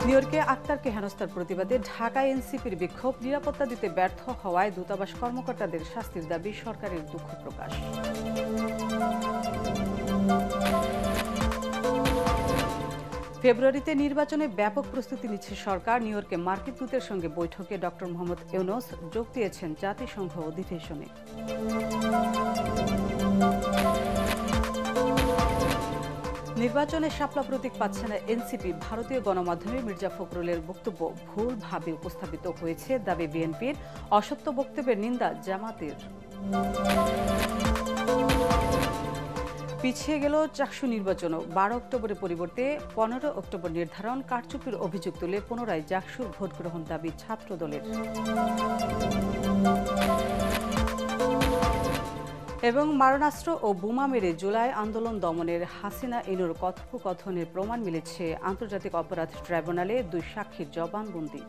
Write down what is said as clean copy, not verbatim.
নিউইয়র্কে আক্তারকে হেনস্থার প্রতিবাদে ঢাকায় এনসিপির বিক্ষোভ, নিরাপত্তা দিতে ব্যর্থ হওয়ায় দূতাবাস কর্মকর্তাদের শাস্তির দাবি, সরকারের দুঃখ প্রকাশ। ফেব্রুয়ারিতে নির্বাচনে ব্যাপক প্রস্তুতি নিচ্ছে সরকার। নিউইয়র্কে মার্কিন দূতের সঙ্গে বৈঠকে ডক্টর মোহাম্মদ ইউনূস যোগ দিয়েছেন জাতিসংঘ অধিবেশনে। নির্বাচনে শাপলা প্রতীক পাচ্ছে না এনসিপি। ভারতীয় গণমাধ্যমে মির্জা ফখরুলের বক্তব্য ভুলভাবে উপস্থাপিত হয়েছে দাবি বিএনপির। অসত্য বক্তব্যের নিন্দা জামাতের। পিছিয়ে গেল চাকসু নির্বাচনও। 12 অক্টোবরের পরিবর্তে 15 অক্টোবর নির্ধারণ। কারচুপির অভিযোগ তুলে পুনরায় জাকসুর ভোট গ্রহণ দাবি ছাত্রদলের। এবং মারণাস্ত্র ও বোমা মেরে জুলাই আন্দোলন দমনের হাসিনা ইনুর কথোপকথনের প্রমাণ মিলেছে আন্তর্জাতিক অপরাধ ট্রাইব্যুনালে। 2 সাক্ষীর জবানবন্দি।